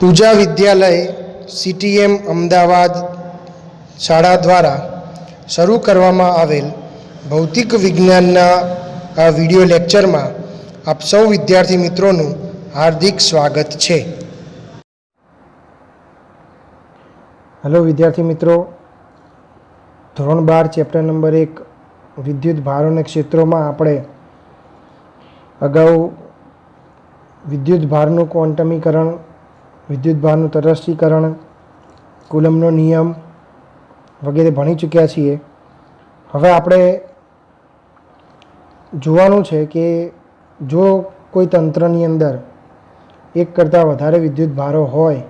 પૂજા વિદ્યાલય CTM Ahmedabad શાળા દ્વારા શરૂ કરવામાં આવેલ ભૌતિક વિજ્ઞાનના આ વિડિયો લેક્ચરમાં આપ સૌ વિદ્યાર્થી મિત્રોનું હાર્દિક સ્વાગત છે. હેલો વિદ્યાર્થી મિત્રો, ધોરણ 12 ચેપ્ટર નંબર 1 વિદ્યુત ભારો અને ક્ષેત્રોમાં આપણે અગાઉ વિદ્યુત ભારનું ક્વોન્ટમીકરણ, વિદ્યુત ભારનું તટસ્થીકરણ, કુલમનો નિયમ વગેરે ભણી ચૂક્યા છીએ. હવે આપણે જોવાનું છે કે જો કોઈ તંત્રની અંદર એક કરતાં વધારે વિદ્યુત ભારો હોય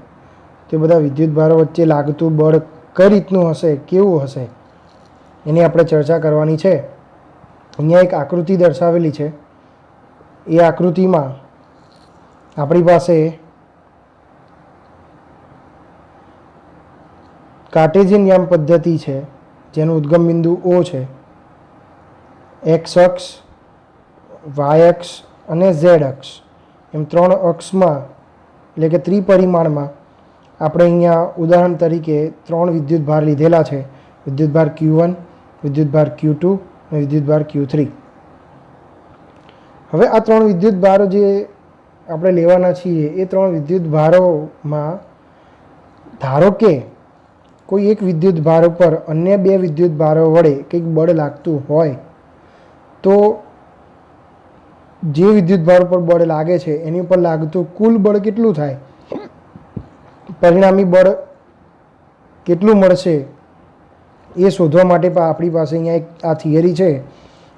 તો બધા વિદ્યુત ભારો વચ્ચે લાગતું બળ કઈ રીતનું હશે, કેવું હશે, એની આપણે ચર્ચા કરવાની છે. અહીંયા એક આકૃતિ દર્શાવેલી છે. એ આકૃતિમાં આપણી પાસે કાર્ટેશિયન યામ પદ્ધતિ છે, જેનું ઉદ્ગમ બિંદુ O છે. એક્સ અક્ષ, વાય અક્ષ અને ઝેડ અક્ષ એમ ત્રણ અક્ષમાં એટલે કે ત્રિપરિમાણમાં આપણે અહીંયા ઉદાહરણ તરીકે ત્રણ વિદ્યુત ભાર લીધેલા છે. વિદ્યુત ભાર Q1, વિદ્યુત ભાર Q2 અને વિદ્યુત ભાર Q3. હવે આ ત્રણ વિદ્યુત ભારો જે આપણે લેવાના છીએ એ ત્રણ વિદ્યુત ભારોમાં ધારો કે કોઈ એક વિદ્યુત ભાર ઉપર અન્ય બે વિદ્યુત ભારો વડે કંઈક બળ લાગતું હોય તો જે વિદ્યુત ભાર ઉપર બળ લાગે છે એની ઉપર લાગતું કુલ બળ કેટલું થાય, પરિણામી બળ કેટલું મળશે એ શોધવા માટે આપણી પાસે અહીંયા એક આ થિયરી છે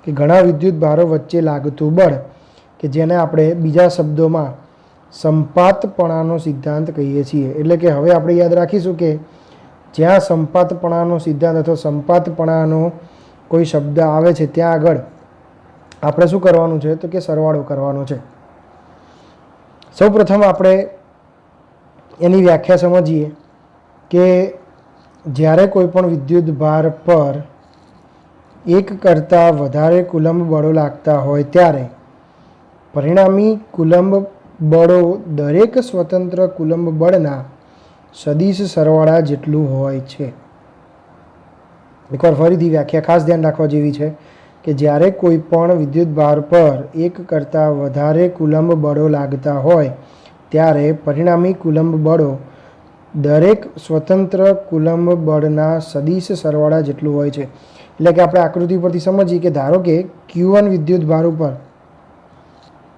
કે ઘણા વિદ્યુત ભારો વચ્ચે લાગતું બળ, કે જેને આપણે બીજા શબ્દોમાં સંપાતપણાનો સિદ્ધાંત કહીએ છીએ. એટલે કે હવે આપણે યાદ રાખીશું કે જ્યાં સંપાતપણાનો સિદ્ધાંત અથવા સંપાતપણાનો કોઈ શબ્દ આવે છે ત્યાં આગળ આપણે શું કરવાનું છે તો કે સરવાળો કરવાનો છે. સૌપ્રથમ આપણે એની વ્યાખ્યા સમજીએ કે જ્યારે કોઈ પણ વિદ્યુત ભાર પર એક કરતાં વધારે કુલંબ બળો લાગતા હોય ત્યારે પરિણામી કુલંબ બળો દરેક સ્વતંત્ર કુલંબ બળના સદિશ સરવાળા જેટલું હોય છે. એકવાર ફરીથી વ્યાખ્યા ખાસ ધ્યાન રાખવા જેવી છે કે જ્યારે કોઈ પણ વિદ્યુત ભાર પર એક કરતાં વધારે કુલંબ બળો લાગતા હોય ત્યારે પરિણામી કુલંબ બળો દરેક સ્વતંત્ર કુલંબ બળના સદિશ સરવાળા જેટલું હોય છે. એટલે કે આપણે આકૃતિ પરથી સમજીએ કે ધારો કે Q1 વિદ્યુત ભાર ઉપર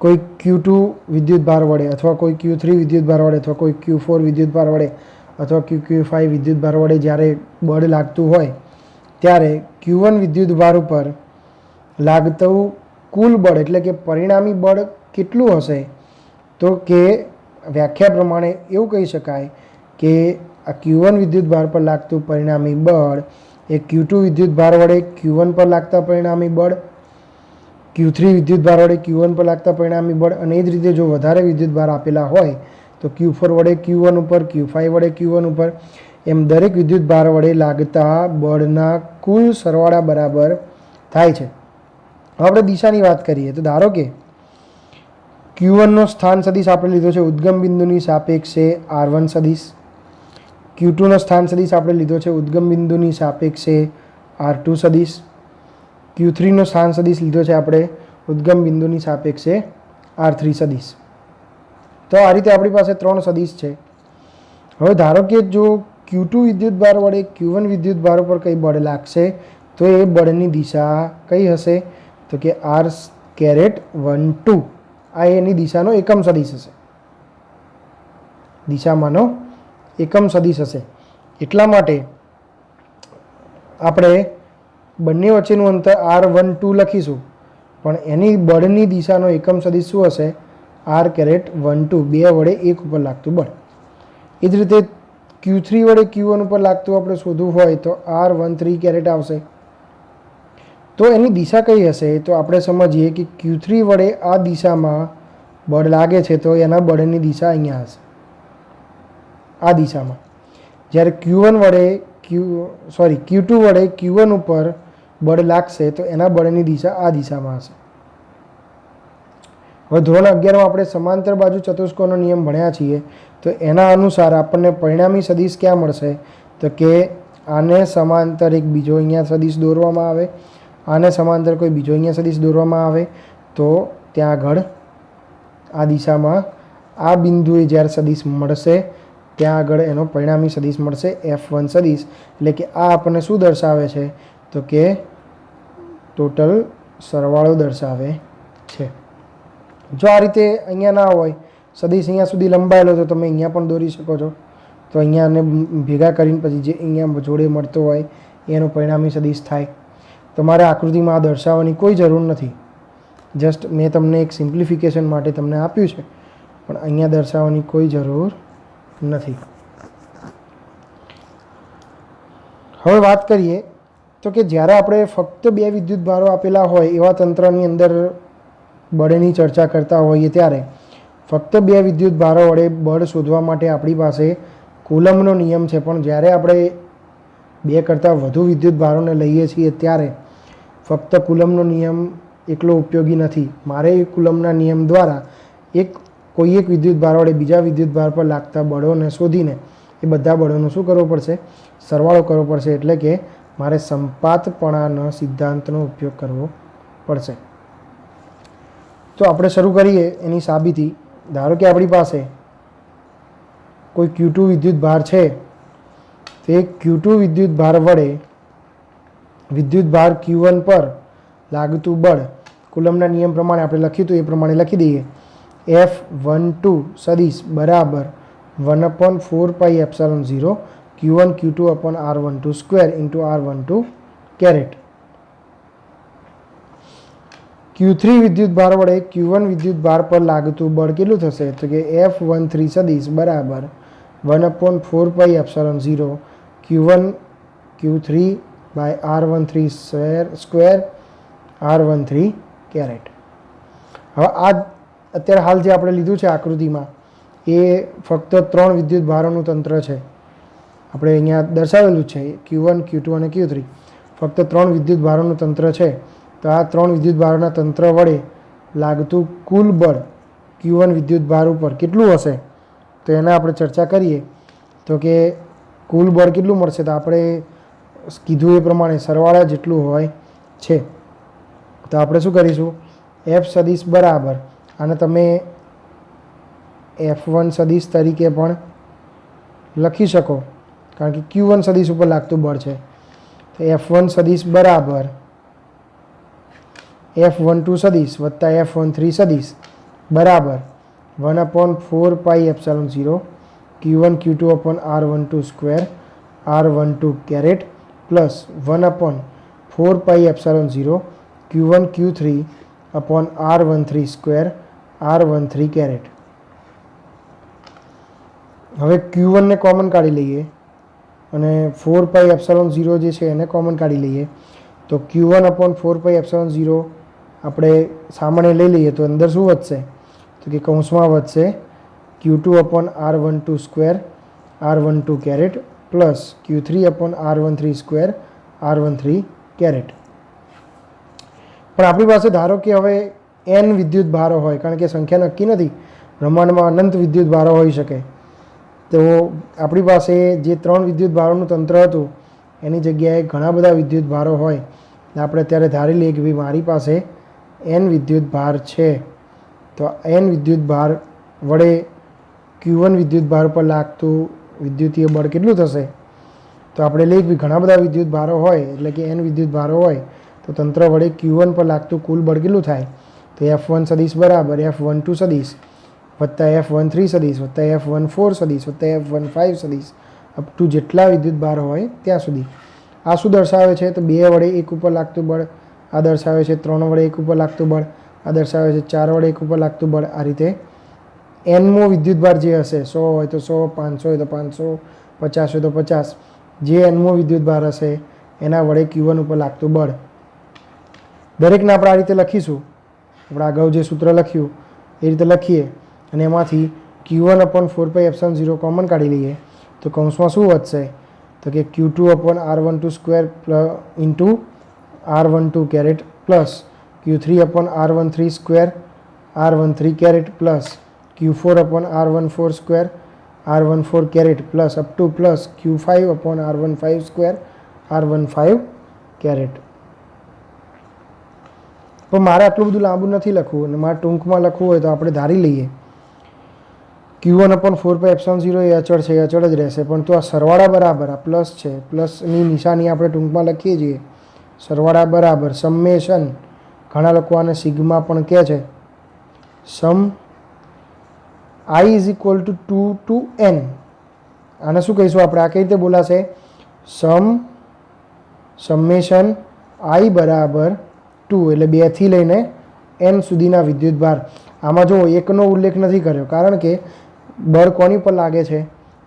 કોઈ Q2 વિદ્યુત ભાર વડે અથવા કોઈ Q3 વિદ્યુત ભાર વડે અથવા કોઈ Q4 વિદ્યુત ભાર વડે અથવા Q5 વિદ્યુત ભાર વડે જ્યારે બળ લાગતું હોય ત્યારે Q1 વિદ્યુત ભાર ઉપર લાગતું કુલ બળ એટલે કે પરિણામી બળ કેટલું હશે તો કે વ્યાખ્યા પ્રમાણે એવું કહી શકાય કે આ Q1 વિદ્યુત ભાર પર લાગતું પરિણામી બળ એ Q2 વિદ્યુત ભાર વડે Q1 પર લાગતા પરિણામી બળ, Q3 વિદ્યુત ભાર વડે Q1 પર લાગતા પરિણામી બળ, અને એ જ રીતે જો વધારે વિદ્યુત ભાર આપેલા હોય તો Q4 વડે Q1 ઉપર, Q5 વડે Q1 ઉપર, એમ દરેક વિદ્યુત ભાર વડે લાગતા બળના કુલ સરવાળા બરાબર થાય છે. હવે આપણે દિશાની વાત કરીએ તો ધારો કે Q1 નો સ્થાન સદિશ આપણે લીધો છે ઉદ્ગમ બિંદુની સાપેક્ષે R1 સદિશ, Q2 નો સ્થાન સદિશ આપણે લીધો છે ઉદ્ગમ બિંદુની સાપેક્ષે R2 સદિશ, Q3 નો સ્થાન સદિશ લીધો છે આપણે ઉદ્ગમ બિંદુની સાપેક્ષે R3 સદિશ. તો આ રીતે આપણી પાસે ત્રણ સદિશ છે. હવે ધારો કે જો Q2 વિદ્યુત ભાર વડે Q1 વિદ્યુત ભાર ઉપર કંઈ બળ લાગશે તો એ બળની દિશા કઈ હશે તો કે R⁻²1² આ એની દિશાનો એકમ સદિશ હશે, દિશામાંનો એકમ સદિશ હશે. એટલા માટે આપણે બંને વચ્ચેનું અંતર R12 લખીશું, પણ એની બળની દિશાનો એકમ સદિશ શું હશે R⁻²1², બે વડે એક ઉપર લાગતું બળ. એ જ રીતે Q3 વડે Q1 ઉપર લાગતું આપણે શોધવું હોય તો R⁻13² આવશે. તો એની દિશા કઈ હશે તો આપણે સમજીએ કે Q3 વડે આ દિશામાં બળ લાગે છે તો એના બળની દિશા અહીંયા હશે, આ દિશામાં. જ્યારે Q2 વડે Q1 ઉપર બળ લાગશે તો એના બળની દિશા આ દિશામાં હશે. હવે ધોરણ 11માં આપણે સમાંતર બાજુ ચતુષ્કોણનો નિયમ ભણ્યા છીએ, તો એના અનુસાર આપણને પરિણામી સદિશ ક્યાં મળશે? તો કે આને સમાંતર એક બીજો અહીંયા સદિશ દોરવામાં આવે, આને સમાંતર કોઈ બીજો અહીંયા સદિશ દોરવામાં આવે, તો ત્યાં આગળ આ દિશામાં આ બિંદુએ જ્યારે સદિશ મળશે ત્યાં આગળ એનો પરિણામી સદિશ મળશે F1 સદિશ. એટલે કે આ આપણને શું દર્શાવે છે? તો કે ટોટલ સરવાળો દર્શાવે છે. જો આ રીતે અહીંયા ના હોય, સદિશ અહીંયા સુધી લંબાયેલો, તો તમે અહીંયા પણ દોરી શકો છો. તો અહીંયા આને ભેગા કરીને પછી જે અહીંયા જોડે મળતો હોય એનો પરિણામી સદિશ થાય. તમારે આકૃતિમાં આ દર્શાવવાની કોઈ જરૂર નથી, જસ્ટ મેં તમને એક સિમ્પ્લિફિકેશન માટે તમને આપ્યું છે, પણ અહીંયા દર્શાવવાની કોઈ જરૂર નથી. હવે વાત કરીએ તો કે જ્યારે આપણે ફક્ત બે વિદ્યુત ભારો આપેલા હોય એવા તંત્રની અંદર બળની ચર્ચા કરતા હોઈએ, ત્યારે ફક્ત બે વિદ્યુત ભારો વડે બળ શોધવા માટે આપણી પાસે કુલમ્બનો નિયમ છે. પણ જ્યારે આપણે બે કરતાં વધુ વિદ્યુત ભારોને લઈએ છીએ ત્યારે ફક્ત કુલમ્બનો નિયમ એકલો ઉપયોગી નથી. મારે કુલમ્બના નિયમ દ્વારા કોઈ એક વિદ્યુત ભાર વડે બીજા વિદ્યુત ભાર પર લાગતા બળોને શોધીને એ બધા બળોનો શું કરવો પડશે? સરવાળો કરવો પડશે. એટલે કે મારે સંપાતપણાના સિદ્ધાંતનો ઉપયોગ કરવો પડશે. તો આપણે શરૂ કરીએ એની સાબિતી. ધારો કે આપણી પાસે કોઈ Q2 વિદ્યુત ભાર છે, તે Q2 વિદ્યુત ભાર વડે વિદ્યુત ભાર Q1 પર લાગતું બળ કુલમ્બના નિયમ પ્રમાણે આપણે લખ્યું હતું એ પ્રમાણે લખી દઈએ. F12 સદિશ બરાબર 1/4πε0 Q1 Q2 upon R12 square into R12 caret. Q3 વિદ્યુત ભાર વડે Q1 વિદ્યુત ભાર પર લાગતું બળ કેટલું થશે? તો કે F13 સદિશ બરાબર 1/4πε0 Q1 Q3 by R13 square R13 caret. હવે આ અત્યારે હાલ જે આપણે લીધું છે આકૃતિમાં એ ફક્ત 3 વિદ્યુત ભારોનું તંત્ર છે. આપણે અહીંયા દર્શાવેલું છે Q1 Q2 અને Q3, ફક્ત 3 વિદ્યુત ભારોનું તંત્ર છે. તો આ 3 વિદ્યુત ભારોના તંત્ર વડે લાગતું કુલ બળ Q1 વિદ્યુત ભાર ઉપર કેટલું હશે? તો એના આપણે ચર્ચા કરીએ. તો કે કુલ બળ કેટલું મળશે? તો આપણે કીધું એ પ્રમાણે સરવાળા જેટલું હોય છે. તો આપણે શું કરીશું? F સદિશ બરાબર, આને તમે F1 સદિશ તરીકે પણ લખી શકો, કારણ કે Q1 સદિશ ઉપર લાગતું બળ છે. તો F1 સદિશ બરાબર F12 સદિશ વત્તા F13 સદિશ બરાબર 1/4πε0 Q1 Q2 upon R12 square R12 caret plus 1/4πε0 Q1 Q3 upon R13 square R13 caret. હવે Q1 ને કોમન કાઢી લઈએ અને 4πε0 જે છે એને કોમન કાઢી લઈએ. તો Q1 upon 4πε0 આપણે સામાન્ય લઈ લઈએ તો અંદર શું વધશે? તો કે કૌંસમાં વધશે Q2 upon R12 square R12 caret plus Q3 upon R13 square R13 caret. પણ આપણી પાસે ધારો કે હવે n વિદ્યુત ભારો હોય, કારણ કે સંખ્યા નક્કી નથી, બ્રહ્માંડમાં અનંત વિદ્યુત ભારો હોઈ શકે. તો આપણી પાસે જે 3 વિદ્યુત ભારોનું તંત્ર હતું એની જગ્યાએ ઘણા બધા વિદ્યુત ભારો હોય. આપણે અત્યારે ધારી લઈએ કે ભાઈ મારી પાસે n વિદ્યુત ભાર છે. તો n વિદ્યુત ભાર વડે Q1 વિદ્યુત ભાર પર લાગતું વિદ્યુતીય બળ કેટલું થશે? તો આપણે લઈએ કે ઘણા બધા વિદ્યુત ભારો હોય, એટલે કે n વિદ્યુત ભારો હોય, તો તંત્ર વડે Q1 પર લાગતું કુલ બળ કેટલું થાય? તો F1 સદિશ બરાબર F12 સદિશ વત્તા F13 સદિશ વત્તા F14 સદિશ વત્તા F15 સદિશ અપ ટુ જેટલા વિદ્યુત ભાર હોય ત્યાં સુધી. આ શું દર્શાવે છે? તો 2 વડે 1 ઉપર લાગતું બળ, આ દર્શાવે છે 3 વડે 1 ઉપર લાગતું બળ, આ દર્શાવે છે 4 વડે 1 ઉપર લાગતું બળ. આ રીતે nમો વિદ્યુત ભાર જે હશે, 100 હોય તો 100, 500 હોય તો 500, 50 હોય તો 50, જે nમો વિદ્યુત ભાર હશે એના વડે Q1 ઉપર લાગતું બળ. દરેકને આપણે આ રીતે લખીશું. આપણે અગાઉ જે સૂત્ર લખ્યું એ રીતે લખીએ અને એમાંથી Q1 upon 4πε0 કોમન કાઢી લઈએ તો કૌંસમાં શું વધશે? તો કે Q2 upon R12 square into R12 caret plus Q3 upon R13 square R13 caret plus Q4 upon R14 square R14 caret plus up to plus Q5 upon R15 square R15 caret. પણ મારે આટલું બધું લાંબુ નથી લખવું અને મારે ટૂંકમાં લખવું હોય તો આપણે ધારી લઈએ Q1 अपॉन 4πε0 એ અચળ છે, એ અચળ જ રહેશે, પણ તો આ સરવાળા બરાબર આ પ્લસ છે, પ્લસની નિશાની આપણે ટૂંકમાં લખીએ છીએ, સરવાળા બરાબર સમેશન, ઘણા લોકો આને સિગ્મા પણ કહે છે, સમ I is equal to 2 to n, આને શું કહીશું આપણે, આ કઈ રીતે બોલાશે, સમેશન I બરાબર 2 એટલે 2 થી લઈને n સુધીના વિદ્યુતભાર। આમાં જો એકનો ઉલ્લેખ નથી કર્યો, કારણ કે બળ કોની પર લાગે છે,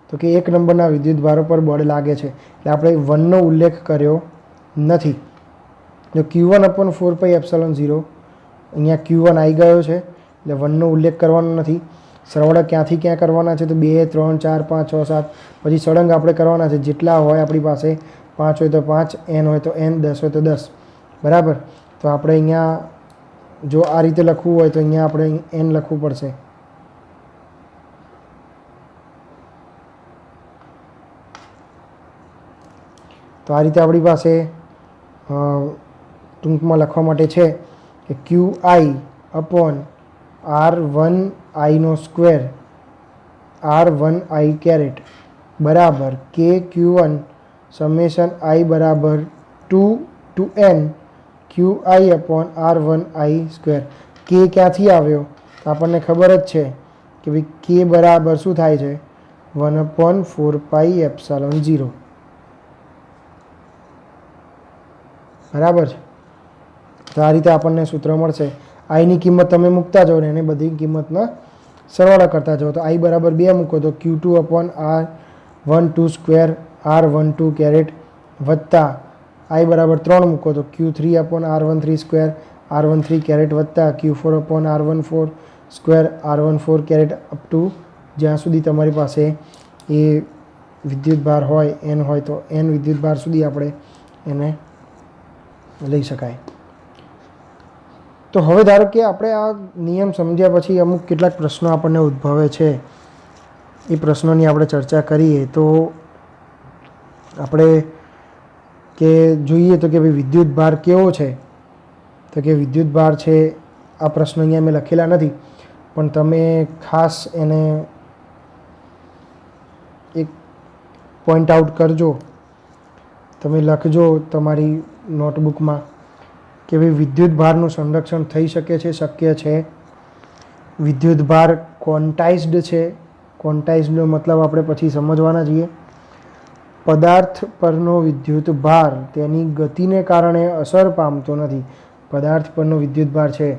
તો કે 1 નંબરના વિદ્યુતભારો પર બળ લાગે છે, એટલે આપણે 1નો ઉલ્લેખ કર્યો નથી। જો Q1 अपॉन 4πε0 અહીંયા Q1 આવી ગયો છે એટલે 1નો ઉલ્લેખ કરવાનો નથી। સરવાળા ક્યાંથી ક્યાં કરવાના છે, તો 2 3 4 5 6 7 પછી સળંગ આપણે કરવાના છે, જેટલા હોય આપણી પાસે, 5 હોય તો 5, n હોય તો n, 10 હોય તો 10, બરાબર। તો આપણે અહીંયા જો આ રીતે લખવું હોય તો અહીંયા આપણે n લખવું પડશે। તો આ રીતે આપણી પાસે ટૂંકમાં લખવા માટે છે કે QI अपॉन R1I નો સ્ક્વેર R1I कैरेट बराबर KQ1 समेशन I बराबर 2 to n QI upon R1I square. K ક્યાંથી આવ્યો તો આપણને ખબર જ છે કે ભાઈ K બરાબર શું થાય છે, 1/4πε0, બરાબર છે। તો આ રીતે આપણને સૂત્ર મળશે। આઈની કિંમત તમે મૂકતા જાઓ ને એને બધી કિંમતના સરવાળા કરતા જાઓ, તો I બરાબર 2 મૂકો તો Q2 upon R12 square R12 caret વત્તા I બરાબર 3 મૂકો તો Q3 upon R13 square R13 caret વત્તા Q4 upon R14 square R14 caret up to જ્યાં સુધી તમારી પાસે એ વિદ્યુતભાર હોય n હોય તો n વિદ્યુતભાર સુધી આપણે એને લઈ શકાય। તો હવે ધારો કે આપણે આ નિયમ સમજ્યા પછી અમુક કેટલાક પ્રશ્નો આપણને ઉદ્ભવે છે, એ પ્રશ્નોની આપણે ચર્ચા કરીએ। તો આપણે કે જોઈએ તો કે ભાઈ વિદ્યુતભાર કેવો છે, તો કે વિદ્યુતભાર છે, આ પ્રશ્ન અહીંયા મેં લખેલા નથી પણ તમે ખાસ એને એક પોઈન્ટ આઉટ કરજો, તમે લખજો તમારી નોટબુકમાં કે ભાઈ વિદ્યુતભારનું સંરક્ષણ થઈ શકે છે, શક્ય છે। વિદ્યુતભાર ક્વોન્ટાઇઝ્ડ છે, ક્વોન્ટાઇઝ્ડનો મતલબ આપણે પછી સમજવાના છીએ। પદાર્થ પરનો વિદ્યુતભાર તેની ગતિને કારણે અસર પામતો નથી। પદાર્થ પરનો વિદ્યુતભાર છે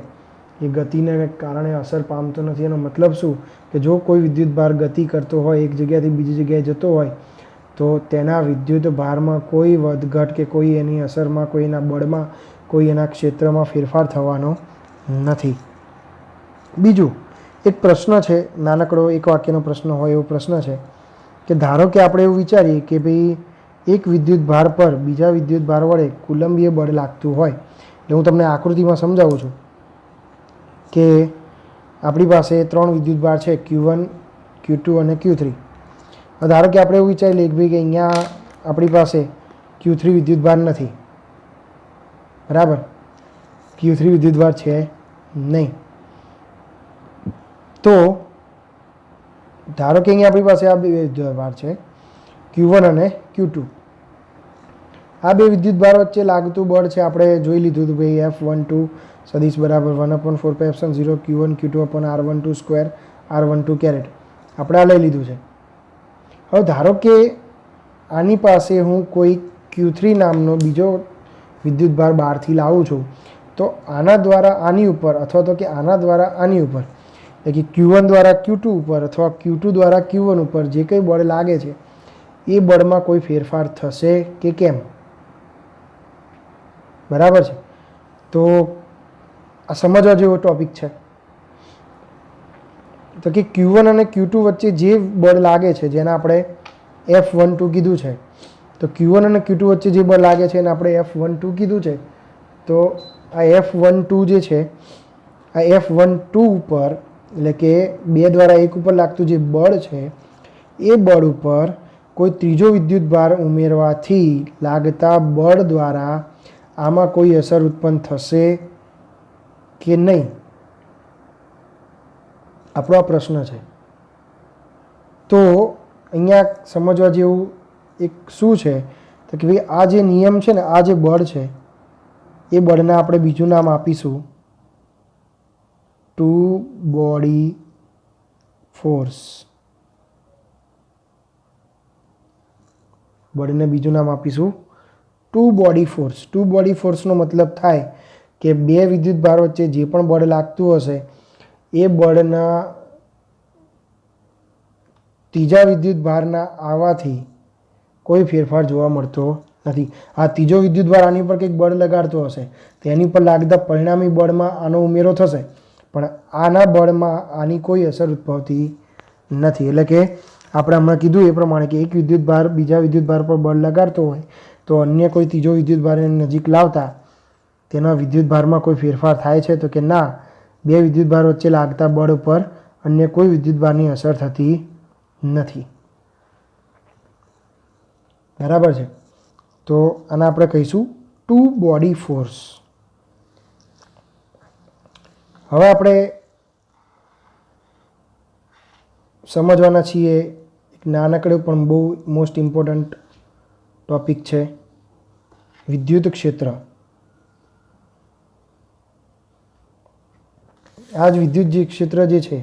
એ ગતિને કારણે અસર પામતો નથી, એનો મતલબ શું કે જો કોઈ વિદ્યુતભાર ગતિ કરતો હોય, એક જગ્યાથી બીજી જગ્યાએ જતો હોય, તો તેના વિદ્યુતભારમાં કોઈ વધઘટ કે કોઈ એની અસરમાં, કોઈ એના બળમાં, કોઈ એના ક્ષેત્રમાં ફેરફાર થવાનો નથી। બીજું એક પ્રશ્ન છે, નાનકડો એક વાક્યનો પ્રશ્ન હોય એવો પ્રશ્ન છે કે ધારો કે આપણે એવું વિચારીએ કે ભાઈ એક વિદ્યુતભાર પર બીજા વિદ્યુતભાર વડે કુલંબીય બળ લાગતું હોય, એટલે હું તમને આકૃતિમાં સમજાવું છું કે આપણી પાસે 3 વિદ્યુતભાર છે, Q1 Q2 અને Q3। ધારો કે આપણે એવું વિચારી લઈએ કે ભાઈ કે અહીંયા આપણી પાસે Q3 વિદ્યુતભાર નથી, બરાબર, Q3 વિદ્યુતભાર છે નહીં। તો ધારો કે અહીંયા આપણી પાસે આ બે વિદ્યુતભાર છે Q1 અને Q2। આ બે વિદ્યુતભાર વચ્ચે લાગતું બળ છે આપણે જોઈ લીધું હતું ભાઈ F12 સદિશ બરાબર 1/4πε0 Q1 Q2 upon R12 square R12 carat આપણે આ લઈ લીધું છે। હવે ધારો કે આની પાસે હું કોઈ Q3 નામનો બીજો વિદ્યુતભાર બહારથી લાવું છું, તો આના દ્વારા આની ઉપર અથવા તો કે આના દ્વારા આની ઉપર, એટલે કે Q1 દ્વારા Q2 ઉપર અથવા Q2 દ્વારા Q1 ઉપર જે કંઈ બળ લાગે છે એ બળમાં કોઈ ફેરફાર થશે કે કેમ, બરાબર છે। તો આ સમજવા જેવો ટોપિક છે। તો કે Q1 અને Q2 વચ્ચે જે બળ લાગે છે જેને આપણે F12 કીધું છે, તો Q1 અને Q2 વચ્ચે જે બળ લાગે છે એને આપણે F12 કીધું છે। તો આ F12 જે છે આ F12 ઉપર એટલે કે 2 દ્વારા 1 ઉપર લાગતું જે બળ છે એ બળ ઉપર કોઈ ત્રીજો વિદ્યુતભાર ઉમેરવાથી લાગતા બળ દ્વારા આમાં કોઈ અસર ઉત્પન્ન થશે કે નહીં, આપણો આ પ્રશ્ન છે. તો અહીંયા સમજવા જેવું એક શું છે તો કે ભાઈ આ જે નિયમ છે ને, આ જે બળ છે એ બળને આપણે બીજું નામ આપીશું ટુ બોડી ફોર્સ. બળને બીજું નામ આપીશું two body force. Two body ફોર્સનો મતલબ થાય કે બે વિદ્યુતભાર વચ્ચે જે પણ બળ લાગતું હશે એ બળના ત્રીજા વિદ્યુતભારના આવવાથી કોઈ ફેરફાર જોવા મળતો નથી. આ ત્રીજો વિદ્યુતભાર આની પર કંઈક બળ લગાડતો હશે તેની પર લાગતા પરિણામી બળમાં આનો ઉમેરો થશે, પણ આના બળમાં આની કોઈ અસર ઉદ્ભવતી નથી. એટલે કે આપણે હમણાં કીધું એ પ્રમાણે કે એક વિદ્યુતભાર બીજા વિદ્યુતભાર પર બળ લગાડતો હોય તો અન્ય કોઈ ત્રીજો વિદ્યુતભારને નજીક લાવતા તેના વિદ્યુતભારમાં કોઈ ફેરફાર થાય છે તો કે ના, બે વિદ્યુતભાર વચ્ચે લાગતા બળ પર અન્ય કોઈ વિદ્યુતભારની અસર થતી નથી. બરાબર છે. તો આને આપણે કહીશું ટુ બોડી ફોર્સ. હવે આપણે સમજવાના છીએ એક નાનકડો પણ બહુ મોસ્ટ ઇમ્પોર્ટન્ટ ટોપિક છે વિદ્યુત ક્ષેત્ર. આ જ વિદ્યુત જે ક્ષેત્ર જે છે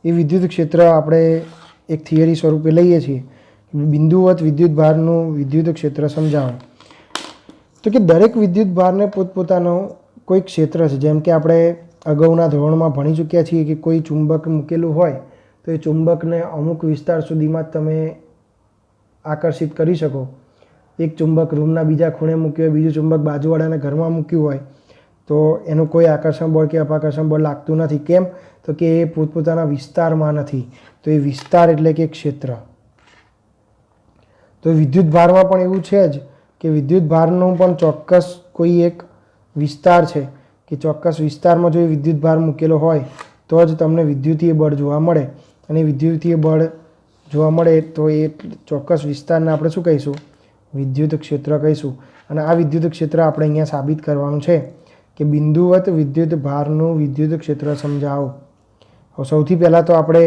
એ વિદ્યુત ક્ષેત્ર આપણે એક થિયરી સ્વરૂપે લઈએ છીએ. બિંદુવત વિદ્યુતભારનું વિદ્યુત ક્ષેત્ર સમજાવો. તો કે દરેક વિદ્યુતભારને પોતપોતાનો કોઈ ક્ષેત્ર છે. જેમ કે આપણે અગાઉના ધોરણમાં ભણી ચૂક્યા છીએ કે કોઈ ચુંબક મૂકેલું હોય તો એ ચુંબકને અમુક વિસ્તાર સુધીમાં તમે આકર્ષિત કરી શકો. એક ચુંબક રૂમના બીજા ખૂણે મૂક્યું હોય, બીજું ચુંબક બાજુવાળાના ઘરમાં મૂક્યું હોય તો એનું કોઈ આકર્ષણ બળ કે અપાકર્ષણ બળ લાગતું નથી. કેમ? તો કે એ પોતપોતાના વિસ્તારમાં નથી. તો એ વિસ્તાર એટલે કે ક્ષેત્ર. તો વિદ્યુતભારમાં પણ એવું છે જ કે વિદ્યુતભારનું પણ ચોક્કસ કોઈ એક વિસ્તાર છે કે ચોક્કસ વિસ્તારમાં જો એ વિદ્યુતભાર મૂકેલો હોય તો જ તમને વિદ્યુતીય બળ જોવા મળે. અને વિદ્યુતીય બળ જોવા મળે તો એ ચોક્કસ વિસ્તારને આપણે શું કહીશું? વિદ્યુત ક્ષેત્ર કહીશું. અને આ વિદ્યુત ક્ષેત્ર આપણે અહીંયા સાબિત કરવાનું છે કે બિંદુવત વિદ્યુતભારનું વિદ્યુત ક્ષેત્ર સમજાવો. સૌથી પહેલાં તો આપણે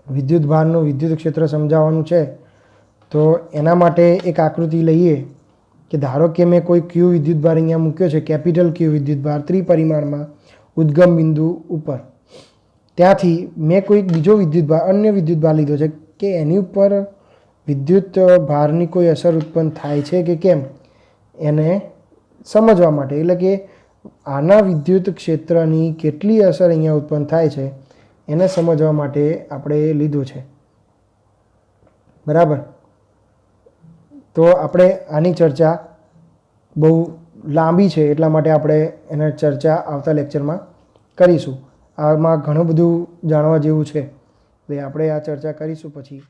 વિદ્યુતભારનું વિદ્યુત ક્ષેત્ર સમજાવવાનું છે. તો એના માટે એક આકૃતિ લઈએ કે ધારો કે મેં કોઈ ક્યુ વિદ્યુતભાર અહીંયા મૂક્યો છે, કેપિટલ ક્યુ વિદ્યુતભાર ત્રિપરિમાણમાં ઉદ્ગમ બિંદુ ઉપર. ત્યાંથી મેં કોઈ બીજો વિદ્યુતભાર અન્ય વિદ્યુતભાર લીધો છે કે એની ઉપર વિદ્યુત ભારની કોઈ અસર ઉત્પન્ન થાય છે કે કેમ એને સમજવા માટે. એટલે કે આના વિદ્યુત ક્ષેત્રની કેટલી અસર અહીંયા ઉત્પન્ન થાય છે એને સમજવા માટે આપણે લીધું છે. બરાબર. તો આપણે આની ચર્ચા બહુ લાંબી છે એટલા માટે આપણે એના ચર્ચા આવતા લેક્ચરમાં કરીશું. આમાં ઘણું બધું જાણવા જેવું છે એટલે આપણે આ ચર્ચા કરીશું પછી.